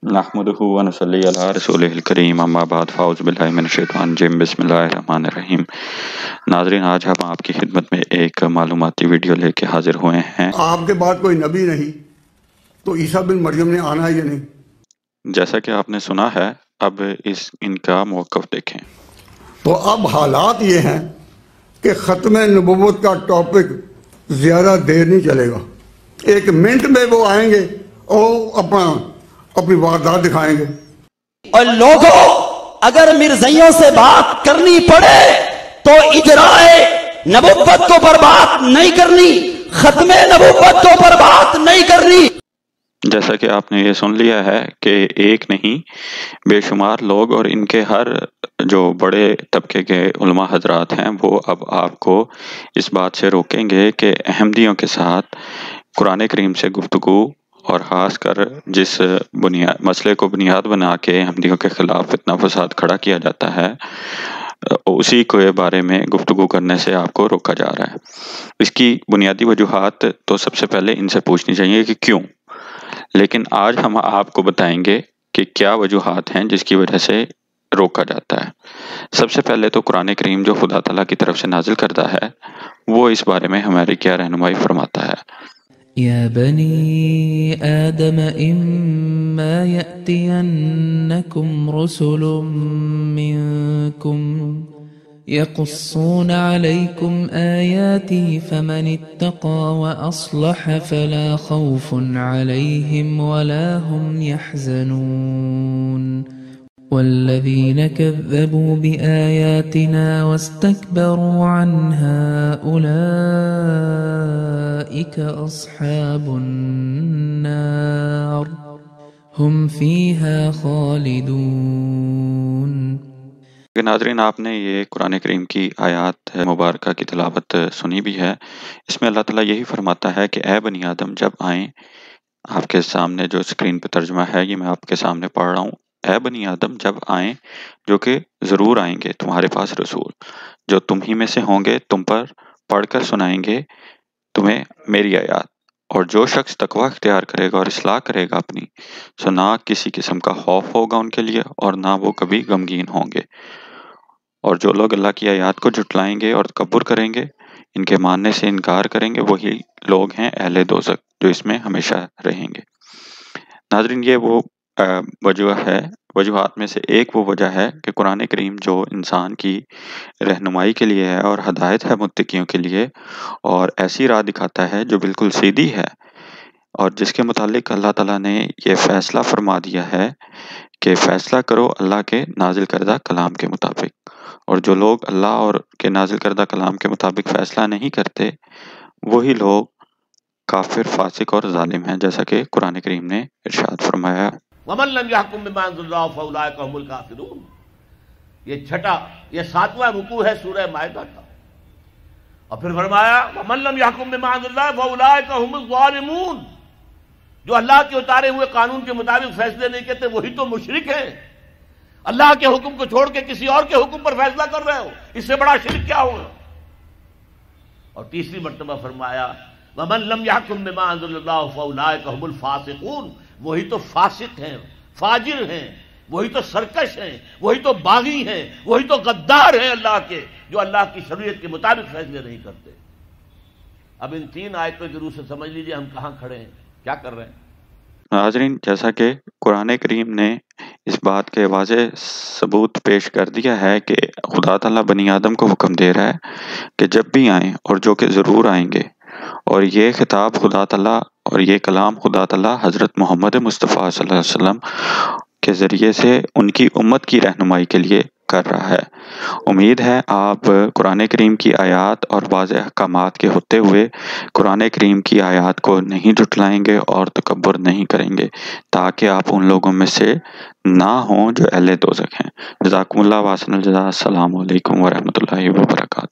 नहमदुहु व नसल्ली अला रसूलिहिल करीम अम्मा बाद फ़ाउज़ु बिल्लाहि मिनश शैतानिर रजीम बिस्मिल्लाहिर रहमानिर रहीम। नाज़रीन, आज हम आपकी खिदमत में एक मालूमाती वीडियो लेके हाजिर हुए हैं। आपके बाद कोई नबी नहीं तो ईसा बिन मरियम ने आना है या नहीं? जैसा कि आपने सुना है, अब इनका मौक़िफ़ देखें। तो अब हालात ये हैं कि ख़त्म नबुव्वत का टॉपिक ज़्यादा देर नहीं चलेगा। एक मिनट में वो आएंगे और अपनी वारदात दिखाएंगे। और लोगों, अगर मिर्ज़इयों से बात करनी पड़े तो इजराए नबुव्वत को बर्बाद नहीं करनी, ख़त्मे नबुव्वत को बर्बाद नहीं करनी। जैसा कि आपने ये सुन लिया है कि एक नहीं बेशुमार लोग और इनके हर जो बड़े तबके के उलमा हजरात हैं वो अब आपको इस बात से रोकेंगे कि अहमदियों के साथ कुरान करीम से गुफ्तगू और ख़ास कर जिस मसले को बुनियाद बना के अहमदियों के ख़िलाफ़ इतना फसाद खड़ा किया जाता है, उसी के बारे में गुफ्तगू करने से आपको रोका जा रहा है। इसकी बुनियादी वजूहात तो सबसे पहले इनसे पूछनी चाहिए कि क्यों, लेकिन आज हम आपको बताएंगे कि क्या वजूहात हैं जिसकी वजह से रोका जाता है। सबसे पहले तो कुरान करीम जो खुदा ताला की तरफ से नाजिल करता है वो इस बारे में हमारी क्या रहनुमाई फरमाता है। या बनी आदम इम्मा यअतियन्नकुम रुसुलुम मिनकुम यक़ुस्सून अलैकुम आयाती फमन इत्तक़ा व अस्लह फला खौफुन अलैहिम वला हुम यहज़नून वल्लज़ीन कज़्ज़बू बिआयातिना वस्तकबरू अन्हा उलाइका अस्हाबुन नार हुम फ़ीहा खालिदून। नाज़रीन, आपने ये कुरान करीम की आयात मुबारका की तिलावत सुनी भी है। इसमें अल्लाह ताला यही फरमाता है कि ए बनी आदम जब आएँ, आपके सामने जो स्क्रीन पे तर्जुमा है ये मैं आपके सामने पढ़ रहा हूँ। ए बनी आदम जब आएँ, जो कि ज़रूर आएंगे तुम्हारे पास रसूल जो तुम ही में से होंगे, तुम पर पढ़कर सुनाएंगे तुम्हें मेरी आयात, और जो शख्स तकवा इख्तियार करेगा और इस्लाह करेगा अपनी, सो ना किसी किस्म का खौफ होगा उनके लिए और ना वो कभी गमगीन होंगे। और जो लोग अल्लाह की आयात को झुटलाएंगे और तकब्बुर करेंगे, इनके मानने से इनकार करेंगे, वही लोग हैं अहले दोज़ख जो इसमें हमेशा रहेंगे। नाज़रीन, ये वो वजूहात में से एक वो वजह है कि कुरान करीम जो इंसान की रहनुमाई के लिए है और हदायत है मुत्तकियों के लिए, और ऐसी राह दिखाता है जो बिल्कुल सीधी है और जिसके मुतालिक अल्लाह ताला ने ये फ़ैसला फरमा दिया है कि फ़ैसला करो अल्लाह के नाजिल करदा कलाम के मुताबिक। और जो लोग अल्लाह और के नाजिल करदा कलाम के मुताबिक फ़ैसला नहीं करते, वही लोग काफिर, फासिक और जालिम हैं, जैसा कि कुरान करीम ने इरशाद फरमाया। वमन लम यहकुम बिमा अंज़लल्लाहु फउलाइका हुमुल काफिरून। ये 7वां रुकू है सूरह माइदा का। और फिर फरमाया वमन लम यहकुम बिमा अंज़लल्लाहु फउलाइका हुमुल ज़ालिमून। जो अल्लाह के उतारे हुए कानून के मुताबिक फैसले नहीं करते वही तो मुशरिक है। अल्लाह के हुक्म को छोड़ के किसी और के हुक्म पर फैसला कर रहे हो, इससे बड़ा शिर्क क्या होगा। और तीसरी मर्तबा फरमाया वमन लम यहकुम बिमा अंज़लल्लाहु फउलाइका हुमुल फासिकून। वही तो फासिक हैं, फाजिर हैं, वही तो सरकश हैं, वही तो बागी हैं, वही तो गद्दार हैं अल्लाह के, जो अल्लाह की शरीयत के मुताबिक फैसले नहीं करते। अब इन 3 आयतों के रूह से समझ लीजिए हम कहाँ खड़े हैं, क्या कर रहे हैं। नाज़रीन, जैसा कि कुरान करीम ने इस बात के वाज़ेह सबूत पेश कर दिया है कि खुदा ताला बनी आदम को हुक्म दे रहा है कि जब भी आएँ, और जो कि ज़रूर आएंगे, और ये खिताब खुदा ताला और ये कलाम खुदा ताला हज़रत मोहम्मद मुस्तफ़ा सल्लल्लाहु अलैहि वसल्लम के ज़रिए से उनकी उम्मत की रहनुमाई के लिए कर रहा है। उम्मीद है आप कुरान करीम की आयात और वाज़ेह अहकामात के होते हुए कुरान करीम की आयात को नहीं झुटलाएंगे और तकब्बुर नहीं करेंगे, ताकि आप उन लोगों में से ना हों जो अहले दोज़ख हैं। जज़ाकुमुल्लाह व अहसनुल जज़ा। अस्सलामु अलैकुम व रहमतुल्लाहि व बरकातुहू।